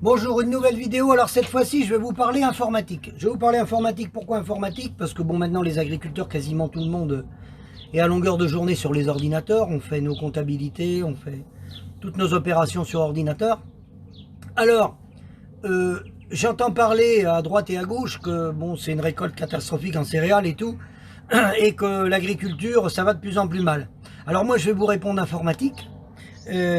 Bonjour, une nouvelle vidéo. Alors cette fois-ci, je vais vous parler informatique. Je vais vous parler informatique. Pourquoi informatique? Parce que bon, maintenant les agriculteurs, quasiment tout le monde est à longueur de journée sur les ordinateurs. On fait nos comptabilités, on fait toutes nos opérations sur ordinateur. Alors, j'entends parler à droite et à gauche que bon, c'est une récolte catastrophique en céréales et tout, et que l'agriculture, ça va de plus en plus mal. Alors moi, je vais vous répondre informatique.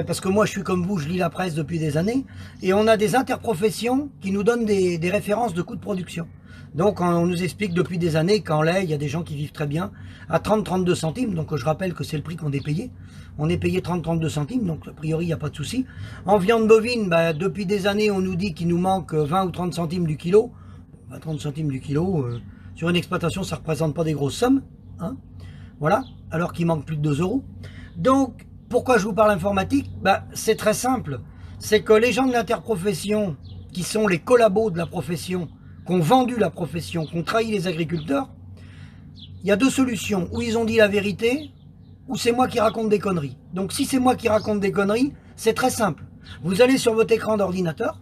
Parce que moi je suis comme vous, je lis la presse depuis des années, et on a des interprofessions qui nous donnent des références de coûts de production. Donc on nous explique depuis des années qu'en lait, il y a des gens qui vivent très bien à 30-32 centimes, donc je rappelle que c'est le prix qu'on est payé. On est payé 30-32 centimes, donc a priori il n'y a pas de souci. En viande bovine, depuis des années on nous dit qu'il nous manque 20 ou 30 centimes du kilo. 30 centimes du kilo, sur une exploitation ça ne représente pas des grosses sommes, hein, voilà, alors qu'il manque plus de 2 euros. Donc, pourquoi je vous parle informatique? C'est très simple. C'est que les gens de l'interprofession, qui sont les collabos de la profession, qui ont vendu la profession, qui ont trahi les agriculteurs, il y a deux solutions. Ou ils ont dit la vérité, ou c'est moi qui raconte des conneries. Donc si c'est moi qui raconte des conneries, c'est très simple. Vous allez sur votre écran d'ordinateur,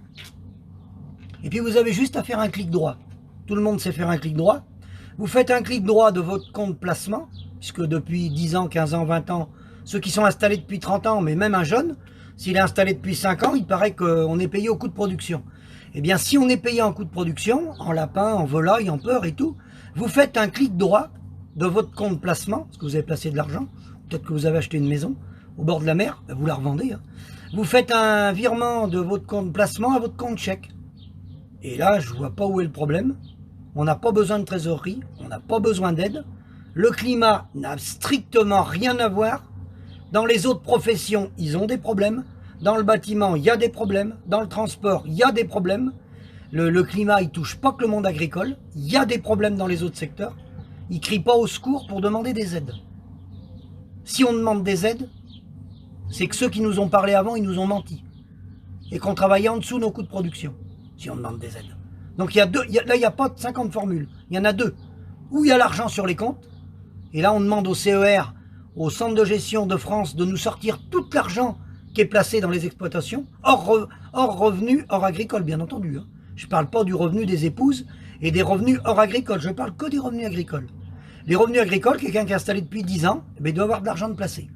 et puis vous avez juste à faire un clic droit. Tout le monde sait faire un clic droit. Vous faites un clic droit de votre compte placement, puisque depuis 10 ans, 15 ans, 20 ans, ceux qui sont installés depuis 30 ans, mais même un jeune, s'il est installé depuis 5 ans, il paraît qu'on est payé au coût de production. Eh bien, si on est payé en coût de production, en lapin, en volaille, en peur et tout, vous faites un clic droit de votre compte placement, parce que vous avez placé de l'argent, peut-être que vous avez acheté une maison au bord de la mer, vous la revendez. Hein. Vous faites un virement de votre compte placement à votre compte chèque. Et là, je ne vois pas où est le problème. On n'a pas besoin de trésorerie, on n'a pas besoin d'aide. Le climat n'a strictement rien à voir. Dans les autres professions, ils ont des problèmes. Dans le bâtiment, il y a des problèmes. Dans le transport, il y a des problèmes. Le climat, il touche pas que le monde agricole. Il y a des problèmes dans les autres secteurs. Ils crient pas au secours pour demander des aides. Si on demande des aides, c'est que ceux qui nous ont parlé avant, ils nous ont menti. Et qu'on travaillait en dessous de nos coûts de production, si on demande des aides. Donc il y a deux, là, il n'y a pas de 50 formules. Il y en a deux. Où il y a l'argent sur les comptes. Et là, on demande au CER, au Centre de gestion de France, de nous sortir tout l'argent qui est placé dans les exploitations, hors revenus, hors agricole, bien entendu. Hein. Je ne parle pas du revenu des épouses et des revenus hors agricole, je parle que des revenus agricoles. Les revenus agricoles, quelqu'un qui est installé depuis 10 ans, il doit avoir de l'argent de placé.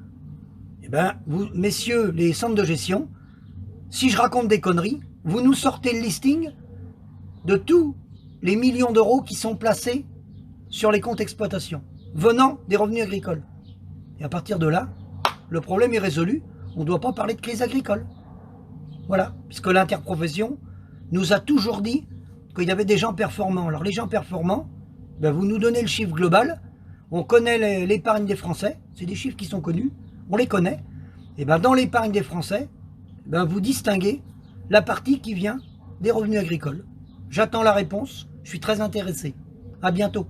Eh bien, vous, messieurs les centres de gestion, si je raconte des conneries, vous nous sortez le listing de tous les millions d'euros qui sont placés sur les comptes exploitation, venant des revenus agricoles. Et à partir de là, le problème est résolu. On ne doit pas parler de crise agricole. Voilà, puisque l'interprofession nous a toujours dit qu'il y avait des gens performants. Alors les gens performants, vous nous donnez le chiffre global. On connaît l'épargne des Français. C'est des chiffres qui sont connus. On les connaît. Et dans l'épargne des Français, vous distinguez la partie qui vient des revenus agricoles. J'attends la réponse. Je suis très intéressé. À bientôt.